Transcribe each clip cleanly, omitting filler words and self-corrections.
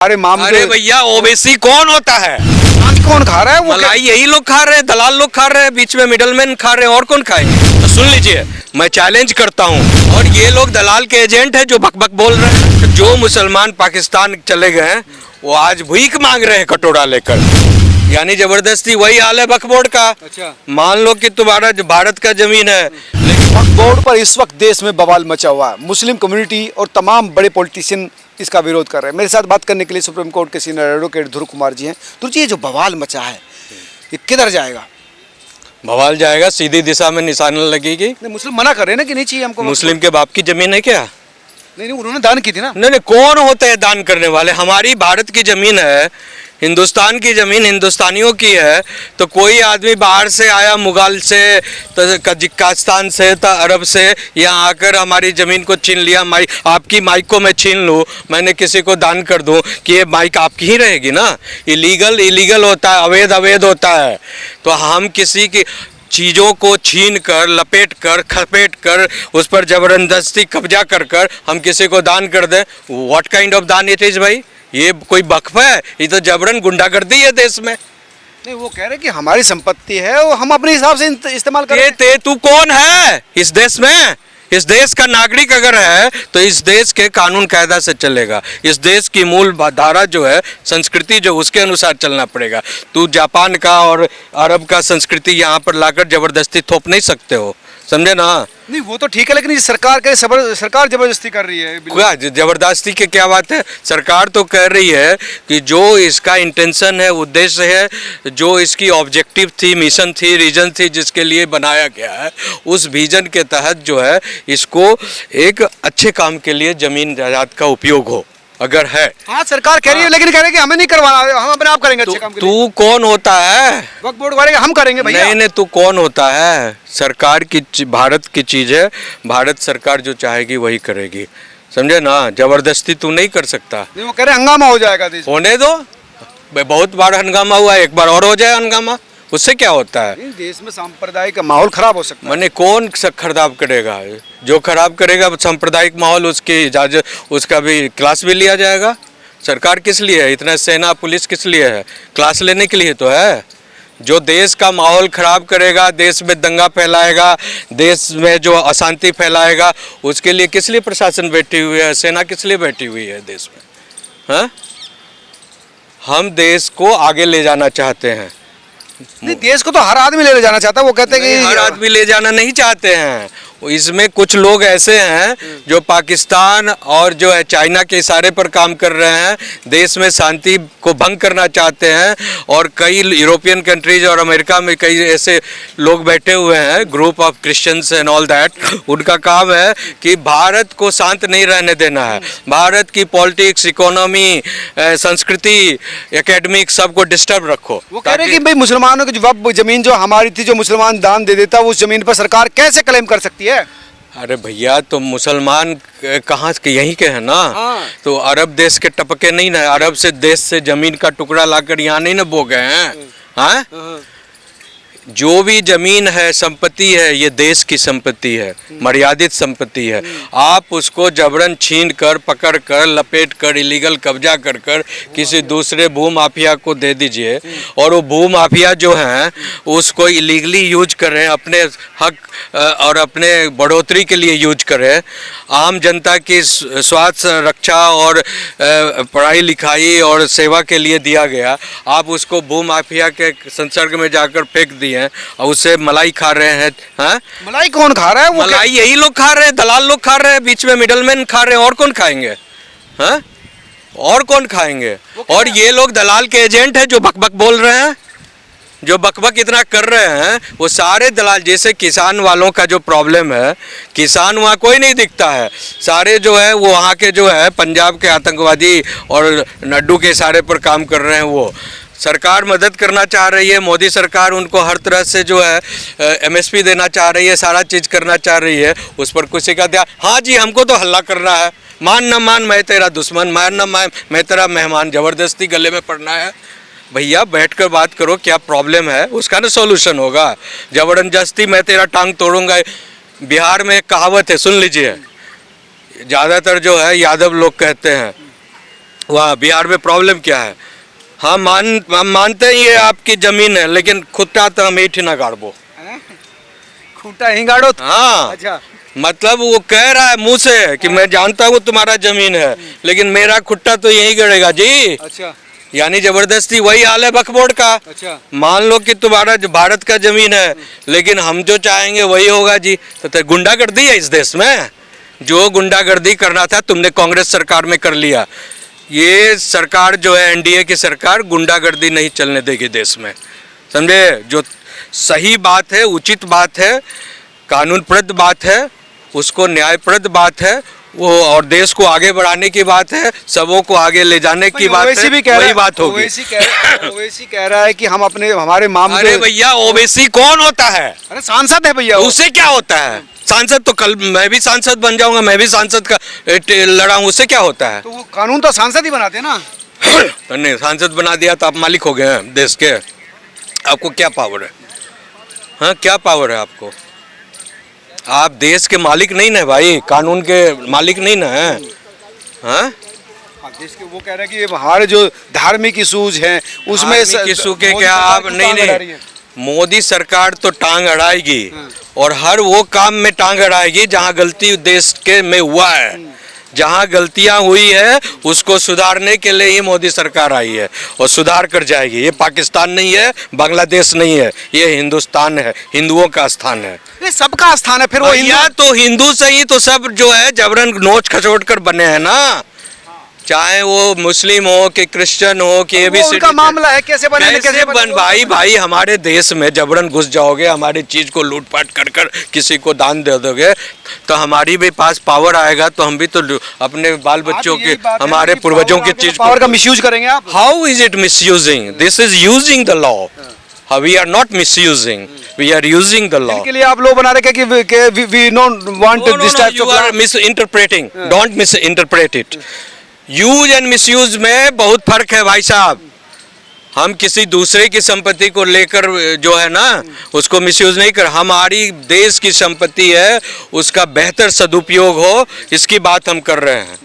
अरे मामले। अरे भैया ओबीसी कौन होता है? आज कौन खा रहा है वो? मलाई यही लोग खा रहे हैं, दलाल लोग खा रहे हैं, बीच में मिडलमैन खा रहे हैं, और कौन खाएंगे? तो सुन लीजिए, मैं चैलेंज करता हूँ, और ये लोग दलाल के एजेंट हैं जो बकबक बोल रहे हैं। जो मुसलमान पाकिस्तान चले गए हैं वो आज भीख मांग रहे हैं कटोरा लेकर, यानी जबरदस्ती। वही हाल है वक्फ बोर्ड का। अच्छा। मान लो कि तुम्हारा जो भारत का जमीन है, वक्फ बोर्ड पर इस वक्त देश में बवाल मचा हुआ है। मुस्लिम कम्युनिटी और तमाम बड़े पॉलिटिशियन इसका विरोध कर रहे हैं। मेरे साथ बात करने के लिए सुप्रीम कोर्ट के सीनियर एडवोकेट ध्रुव कुमार जी हैं। ध्रुव जी, ये जो बवाल मचा है ये किधर जाएगा? बवाल जाएगा, सीधी दिशा में निशाना लगेगी। नहीं, मुस्लिम मना कर रहे हैं ना कि नहीं चाहिए हमको। मुस्लिम के बाप की जमीन है क्या? नहीं, उन्होंने दान की थी ना। नहीं, कौन होते हैं दान करने वाले? हमारी भारत की जमीन है, हिंदुस्तान की जमीन हिंदुस्तानियों की है। तो कोई आदमी बाहर से आया, मुगल से, कजाकिस्तान से, अरब से, यहाँ आकर हमारी ज़मीन को छीन लिया। आपकी माइक को मैं छीन लूँ, मैंने किसी को दान कर दूँ कि ये माइक आपकी ही रहेगी ना? इलीगल होता है, अवैध होता है। तो हम किसी की चीज़ों को छीन कर, लपेट कर, खपेट कर, उस पर ज़बरदस्ती कब्जा कर हम किसी को दान कर दें? व्हाट काइंड ऑफ दान इट इज़ भाई? ये कोई वक्फ है? ये तो जबरन गुंडागर्दी है देश में। नहीं, वो कह रहे हैं कि हमारी संपत्ति है और हम अपने हिसाब से इस्तेमाल करें। तू कौन है इस देश में? इस देश का नागरिक अगर है तो इस देश के कानून कायदा से चलेगा। इस देश की मूल धारा जो है, संस्कृति जो, उसके अनुसार चलना पड़ेगा। तू जापान का और अरब का संस्कृति यहाँ पर लाकर जबरदस्ती थोप नहीं सकते हो, समझे ना? नहीं, वो तो ठीक है, लेकिन ये सरकार सरकार जबरदस्ती कर रही है। क्या जबरदस्ती की क्या बात है? सरकार तो कह रही है कि जो इसका इंटेंशन है, उद्देश्य है, जो इसकी ऑब्जेक्टिव थी, मिशन थी, रीजन थी, जिसके लिए बनाया गया है, उस विजन के तहत जो है इसको एक अच्छे काम के लिए जमीन जायदाद का उपयोग हो, अगर है। हाँ, सरकार कह रही है, लेकिन कह रहे हैं कि हमें नहीं करवाना, हम अपने आप करेंगे अच्छे काम के लिए। तू कौन होता है? वक्फ बोर्ड वाले हम करेंगे भैया। नहीं, तू कौन होता है? सरकार की, भारत की चीज़ है, भारत सरकार जो चाहेगी वही करेगी, समझे ना? जबरदस्ती तू नहीं कर सकता। नहीं, वो कह रहे हैं हंगामा हो जाएगा देश में। होने दो, बहुत बार हंगामा हुआ है, एक बार और हो जाए हंगामा, उससे क्या होता है? देश में सांप्रदायिक का माहौल खराब हो सकता है। मैंने कौन खराब करेगा? जो खराब करेगा सांप्रदायिक माहौल, उसकी इजाजत, उसका भी क्लास भी लिया जाएगा। सरकार किस लिए है? इतना सेना पुलिस किस लिए है? क्लास लेने के लिए तो है। जो देश का माहौल खराब करेगा, देश में दंगा फैलाएगा, देश में जो अशांति फैलाएगा, उसके लिए किस लिए प्रशासन बैठी हुई है, सेना किस लिए बैठी हुई है देश में? हाँ, हम देश को आगे ले जाना चाहते हैं। नहीं, देश को तो हर आदमी ले जाना चाहता है। वो कहते हैं कि हर आदमी ले जाना नहीं चाहते हैं। इसमें कुछ लोग ऐसे हैं जो पाकिस्तान और जो है चाइना के इशारे पर काम कर रहे हैं, देश में शांति को भंग करना चाहते हैं। और कई यूरोपियन कंट्रीज और अमेरिका में कई ऐसे लोग बैठे हुए हैं, group of Christians and all that. उनका काम है कि भारत को शांत नहीं रहने देना है। भारत की पॉलिटिक्स, इकोनॉमी, संस्कृति, एकेडमिक सबको डिस्टर्ब रखो। वो कह रहे हैं कि भाई मुसलमानों की वक्फ जमीन जो हमारी थी, जो मुसलमान दान दे देता, उस जमीन पर सरकार कैसे क्लेम कर सकती है? अरे भैया, तो मुसलमान कहाँ के? यहीं के हैं ना। हाँ। तो अरब देश के टपके नहीं ना, अरब से देश से जमीन का टुकड़ा लाकर यहाँ नहीं ना बो गए हैं। हाँ, जो भी जमीन है, संपत्ति है, ये देश की संपत्ति है, मर्यादित संपत्ति है। आप उसको जबरन छीन कर, पकड़ कर, लपेट कर, इलीगल कब्जा कर किसी दूसरे भूमाफिया को दे दीजिए, और वो भूमाफिया जो हैं उसको इलीगली यूज करें, अपने हक और अपने बढ़ोतरी के लिए यूज करें। आम जनता की स्वास्थ्य रक्षा और पढ़ाई लिखाई और सेवा के लिए दिया गया, आप उसको भूमाफिया के संसर्ग में जाकर फेंक दिए और उससे मलाई खा रहे हैं। हाँ, मलाई कौन खा रहा है? वो मलाई यही लोग खा रहे हैं, दलाल लोग खा रहे हैं, बीच में मिडलमैन खा रहे हैं, और कौन खाएंगे? हाँ, और कौन खाएंगे? और ये लोग दलाल के एजेंट हैं जो बकबक बोल रहे हैं, जो बकबक इतना कर रहे हैं। वो सारे दलाल, जैसे किसान वालों का जो प्रॉब्लम है, किसान वहाँ कोई नहीं दिखता है, सारे जो है वो वहाँ के जो है पंजाब के आतंकवादी और नड्डू के इशारे पर काम कर रहे हैं। वो सरकार मदद करना चाह रही है, मोदी सरकार उनको हर तरह से जो है MSP देना चाह रही है, सारा चीज़ करना चाह रही है, उस पर किसी का ध्यान? हाँ जी, हमको तो हल्ला करना है, मान न मान मैं तेरा दुश्मन, मान न मान मैं तेरा मेहमान, ज़बरदस्ती गले में पड़ना है। भैया बैठकर बात करो, क्या प्रॉब्लम है, उसका ना सॉल्यूशन होगा। जबरदस्ती मैं तेरा टांग तोड़ूंगा। बिहार में एक कहावत है, सुन लीजिए, ज़्यादातर जो है यादव लोग कहते हैं वहाँ बिहार में प्रॉब्लम क्या है? हम मानते हैं ये आपकी जमीन है, लेकिन खुट्टा तो हम ही ना गाड़बो। खूंटा ही गाड़ो। हाँ, अच्छा, मतलब वो कह रहा है मुंह से कि मैं जानता हूँ तुम्हारा जमीन है, लेकिन मेरा खुट्टा तो यही गड़ेगा जी। अच्छा, यानी जबरदस्ती वही हाल है वक्फ बोर्ड का। अच्छा। मान लो कि तुम्हारा जो भारत का जमीन है, लेकिन हम जो चाहेंगे वही होगा जी। तो गुंडागर्दी है इस देश में। जो गुंडागर्दी करना था तुमने कांग्रेस सरकार में कर लिया। ये सरकार जो है एनडीए की सरकार गुंडागर्दी नहीं चलने देगी देश में, समझे? जो सही बात है, उचित बात है, कानूनप्रद बात है, उसको न्यायप्रद बात है वो, और देश को आगे बढ़ाने की बात है, सबों को आगे ले जाने की बात है, वही बात होगी। ओवैसी कह रहा है कि हम अपने हमारे मामले। अरे भैया, ओबीसी कौन होता है? अरे सांसद है भैया वो। उससे क्या होता है? सांसद तो कल मैं भी सांसद बन जाऊंगा, मैं भी सांसद का लड़ा हूं, उससे क्या होता है? तो वो कानून तो सांसद ही बनाते हैं ना। नहीं, सांसद बना दिया तो आप मालिक हो गए हैं देश के। आपको क्या पावर है? हाँ, क्या पावर है आपको? आप देश के मालिक नहीं ना भाई, कानून के मालिक नहीं ना है। हाँ, देश के वो कह रहे हैं कि हमारे जो धार्मिक इशूज हैं उसमें इशू के क्या आप नहीं, मोदी सरकार तो टांग अड़ाएगी, और हर वो काम में टांग अड़ाएगी जहां गलती देश के में हुआ है। जहां गलतियां हुई है उसको सुधारने के लिए ही मोदी सरकार आई है, और सुधार कर जाएगी। ये पाकिस्तान नहीं है, बांग्लादेश नहीं है, ये हिंदुस्तान है, हिंदुओं का स्थान है। ये सबका स्थान है। फिर वो या तो हिंदू से ही तो सब जो है जबरन नोच खसोट कर बने हैं ना, चाहे वो मुस्लिम हो कि क्रिश्चियन हो कि ये भी उनका मामला है। कैसे बने, कैसे बन भाई हमारे देश में जबरन घुस जाओगे, हमारी चीज को लूटपाट कर कर किसी को दान दे दोगे, तो हमारी भी पास पावर आएगा, तो हम भी तो अपने बाल बच्चों के, हमारे पूर्वजों की चीज पावर का मिसयूज करेंगे आप। How is it misusing? This is using the law. We are not misusing. We are using the law. इनके लिए आप लोग बना रहे हैं कि we don't want this type of. You are misinterpreting. Don't misinterpret it. Use and misuse में बहुत फर्क है भाई साहब। हम किसी दूसरे की संपत्ति को लेकर जो है ना उसको मिसयूज नहीं कर, हमारी देश की संपत्ति है, उसका बेहतर सदुपयोग हो, इसकी बात हम कर रहे हैं।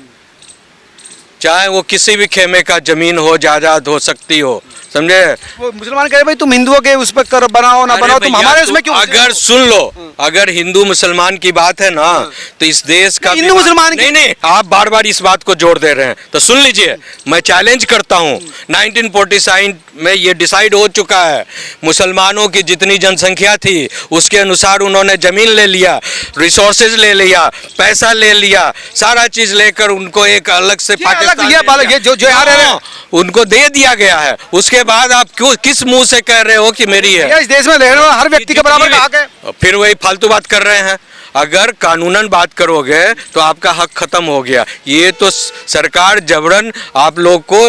चाहे वो किसी भी खेमे का जमीन हो, जायदाद हो सकती हो, समझे? वो मुसलमान कह रहे भाई तुम हिंदुओं के उस पर कर बनाओ ना बनाओ, तुम हमारे उसमें क्यों? अगर सुन लो, अगर हिंदू मुसलमान की बात है ना, तो इस देश का हिंदू मुसलमान नहीं, आप बार बार इस बात को जोड़ दे रहे हैं, तो सुन लीजिए, मैं चैलेंज करता हूं। 1947 में ये डिसाइड हो चुका है, मुसलमानों की जितनी जनसंख्या थी उसके अनुसार उन्होंने जमीन ले लिया, रिसोर्सेज ले लिया, पैसा ले लिया, सारा चीज लेकर उनको एक अलग से पाकिस्तान उनको दे दिया गया है। उसके बाद आप क्यों किस मुंह से कह रहे हो कि मेरी है? इस देश में रहने वाला हर व्यक्ति के बराबर का हक है। फिर वही फालतू बात कर रहे हैं। अगर कानूनन बात करोगे तो आपका हक खत्म हो गया। ये तो सरकार जबरन आप लोग को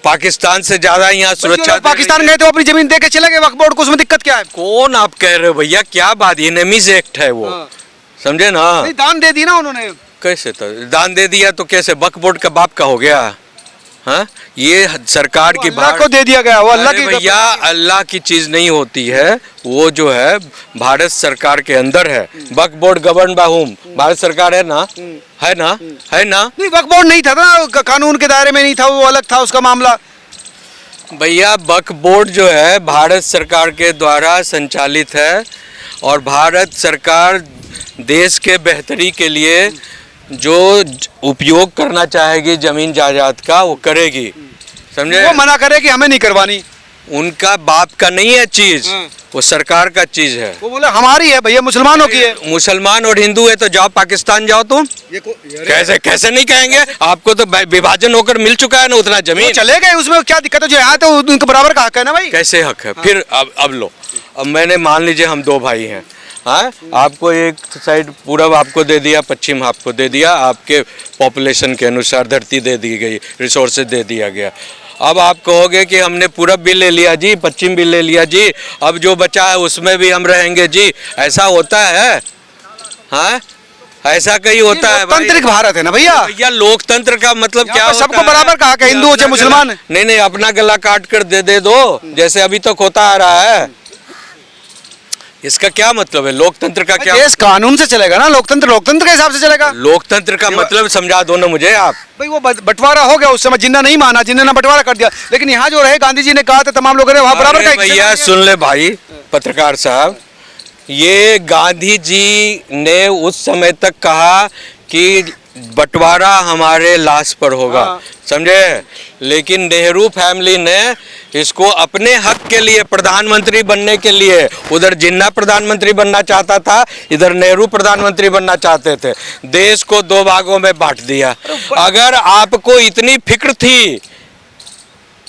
पाकिस्तान से ज्यादा यहाँ सुरक्षा। पाकिस्तान गए तो अपनी जमीन दे के चले गए वक्फ बोर्ड को, उसमें दिक्कत क्या है? कौन आप कह रहे हो भैया, क्या बात? ये नेमीज एक्ट है वो, समझे ना? दान दे दी ना उन्होंने। कैसे? तो दान दे दिया तो कैसे वक्फ बोर्ड का बाप का हो गया? हाँ, ये सरकार की बात को दे दिया गया, वो अल्लाह की। भैया अल्लाह की चीज नहीं होती है, वो जो है भारत सरकार के अंदर है। Waqf board govern by whom? Bharat सरकार है ना, है ना, है ना? नहीं, वक्फ बोर्ड नहीं था ना, कानून के दायरे में नहीं था, वो अलग था उसका मामला। भैया वक्फ बोर्ड जो है भारत सरकार के द्वारा संचालित है, और भारत सरकार देश के बेहतरी के लिए जो उपयोग करना चाहेगी जमीन जायदाद का वो करेगी, समझे? वो मना करे कि हमें नहीं करवानी, उनका बाप का नहीं है चीज, वो सरकार का चीज है। वो बोले हमारी है भैया, मुसलमानों की है। मुसलमान और हिंदू है तो जाओ पाकिस्तान जाओ तुम। कैसे कैसे नहीं कहेंगे? आपको तो विभाजन होकर मिल चुका है ना उतना जमीन। चले गए, उसमें क्या दिक्कत है? जो यहाँ तो उनके बराबर का हक है ना भाई। कैसे हक है? फिर अब लो, अब मैंने मान लीजिए हम दो भाई हैं, हाँ, आपको एक साइड पूरब आपको दे दिया, पश्चिम आपको दे दिया, आपके पॉपुलेशन के अनुसार धरती दे दी गई, रिसोर्सेज दे दिया गया। अब आप कहोगे कि हमने पूरब भी ले लिया जी, पश्चिम भी ले लिया जी, अब जो बचा है उसमें भी हम रहेंगे जी, ऐसा होता है? हाँ, ऐसा कहीं होता है? लोकतांत्रिक भारत है ना भैया। भैया लोकतंत्र का मतलब क्या होता है? सबको बराबर कहा कि हिंदू हो चाहे मुसलमान। नहीं, अपना गला काट कर दे दो, जैसे अभी तक होता आ रहा है। इसका क्या मतलब है? लोकतंत्र का क्या? देश कानून से चलेगा ना, लोकतंत्र लोकतंत्र के हिसाब से चलेगा। लोकतंत्र का मतलब समझा दो ना मुझे आप। भाई वो बंटवारा हो गया, उस समय जिन्ना नहीं माना, जिन्ना ने बंटवारा कर दिया, लेकिन यहाँ जो रहे गांधी जी ने कहा था तमाम लोगों ने वहाँ बराबर का अरे भैया सुन ले भाई पत्रकार साहब, ये गांधी जी ने उस समय तक कहा कि बंटवारा हमारे लाश पर होगा, हाँ। समझे? लेकिन नेहरू फैमिली ने इसको अपने हक के लिए, प्रधानमंत्री बनने के लिए, उधर जिन्ना प्रधानमंत्री बनना चाहता था, इधर नेहरू प्रधानमंत्री बनना चाहते थे, देश को दो भागों में बांट दिया। अगर आपको इतनी फिक्र थी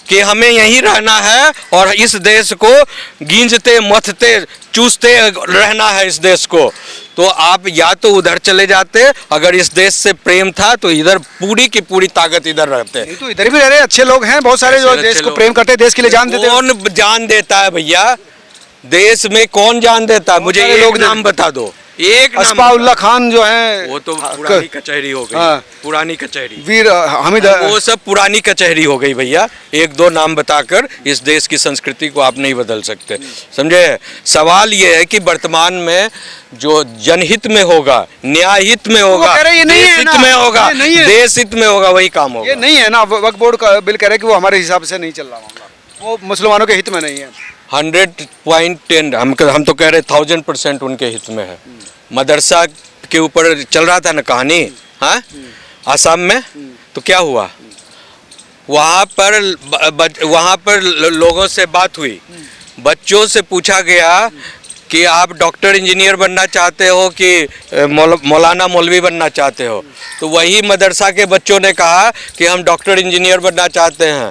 कि हमें यहीं रहना है और इस देश को गींजते मथते चूसते रहना है इस देश को, तो आप या तो उधर चले जाते, अगर इस देश से प्रेम था तो इधर पूरी की पूरी ताकत इधर रहते। नहीं तो इधर भी रह रहे अच्छे लोग हैं बहुत सारे जो देश को प्रेम करते हैं, देश के लिए जान देते हैं। कौन जान देता है भैया? देश में कौन जान देता है? मुझे सारे एक लोग नाम बता दो, एक नाम अस्फाउल्ला खान जो है, वो तो पुरानी कचहरी हो गई। हाँ। पुरानी कचहरी, वीर हामिद, वो सब पुरानी कचहरी हो गई भैया। एक दो नाम बताकर इस देश की संस्कृति को आप नहीं बदल सकते, समझे? सवाल ये है कि वर्तमान में जो जनहित में होगा, न्याय हित में होगा, कह रहे हैं ये नहीं देश है हित ना, में होगा, ये नहीं है। देश हित में होगा, वही काम होगा। ये नहीं है ना, वक्फ बोर्ड का बिल कह रहे हैं कि वो हमारे हिसाब से नहीं चल रहा होगा, वो मुसलमानों के हित में नहीं है। 100.10 हम तो कह रहे 1000% उनके हित में है। मदरसा के ऊपर चल रहा था ना कहानी, हाँ, आसाम में, तो क्या हुआ? वहाँ पर लोगों से बात हुई, बच्चों से पूछा गया कि आप डॉक्टर इंजीनियर बनना चाहते हो कि मौलाना मौलवी बनना चाहते हो? तो वही मदरसा के बच्चों ने कहा कि हम डॉक्टर इंजीनियर बनना चाहते हैं।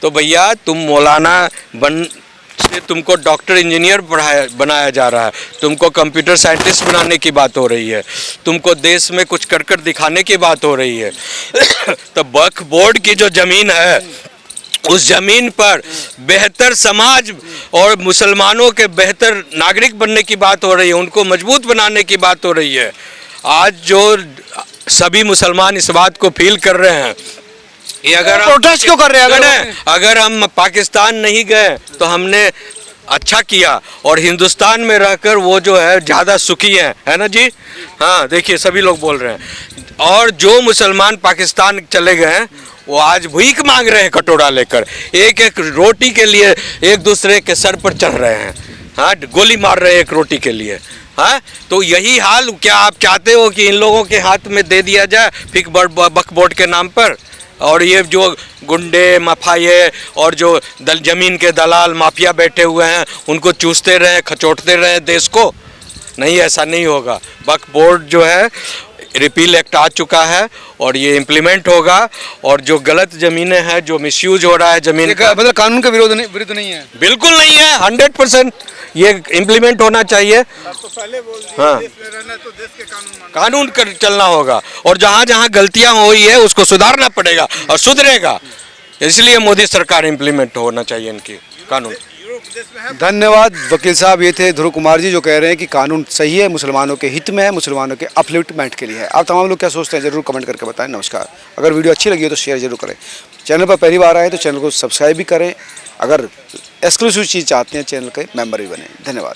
तो भैया तुम मौलाना बन से तुमको डॉक्टर इंजीनियर बनाया जा रहा है, तुमको कंप्यूटर साइंटिस्ट बनाने की बात हो रही है, तुमको देश में कुछ कर दिखाने की बात हो रही है। तो वक्फ बोर्ड की जो ज़मीन है, उस ज़मीन पर बेहतर समाज और मुसलमानों के बेहतर नागरिक बनने की बात हो रही है, उनको मजबूत बनाने की बात हो रही है। आज जो सभी मुसलमान इस बात को फील कर रहे हैं, ये अगर प्रोटेस्ट क्यों कर रहे हैं? अगर हम पाकिस्तान नहीं गए तो हमने अच्छा किया, और हिंदुस्तान में रहकर वो जो है ज़्यादा सुखी है ना जी? हाँ देखिए सभी लोग बोल रहे हैं। और जो मुसलमान पाकिस्तान चले गए हैं वो आज भीख मांग रहे हैं कटोरा लेकर, एक एक रोटी के लिए एक दूसरे के सर पर चढ़ रहे हैं, हाँ, गोली मार रहे हैं एक रोटी के लिए। हाँ, तो यही हाल क्या आप चाहते हो कि इन लोगों के हाथ में दे दिया जाए वक्फ बोर्ड के नाम पर? और ये जो गुंडे माफिया और जो ज़मीन के दलाल माफिया बैठे हुए हैं उनको चूसते रहें, खचोटते रहें देश को? नहीं, ऐसा नहीं होगा। वक्फ बोर्ड जो है रिपील एक्ट आ चुका है और ये इम्प्लीमेंट होगा, और जो गलत ज़मीनें हैं, जो मिसयूज हो रहा है ज़मीन का, मतलब कानून के विरुद्ध नहीं है, बिल्कुल नहीं है। 100% ये इम्प्लीमेंट होना चाहिए। तो पहले बोल दिए, हाँ, देश में रहना है तो देश के कानून कर चलना होगा, और जहाँ जहाँ गलतियाँ हुई है उसको सुधारना पड़ेगा और सुधरेगा। इसलिए मोदी सरकार इम्प्लीमेंट होना चाहिए इनकी कानून। धन्यवाद वकील साहब। ये थे ध्रुव कुमार जी जो कह रहे हैं कि कानून सही है, मुसलमानों के हित में है, मुसलमानों के अपलिफ्टमेंट के लिए है। आप तमाम लोग क्या सोचते हैं जरूर कमेंट करके बताएं। नमस्कार। अगर वीडियो अच्छी लगी हो तो शेयर जरूर करें। चैनल पर पहली बार आए तो चैनल को सब्सक्राइब भी करें। अगर एक्सक्लूसिव चीज़ चाहते हैं चैनल के मेंबर भी बने। धन्यवाद।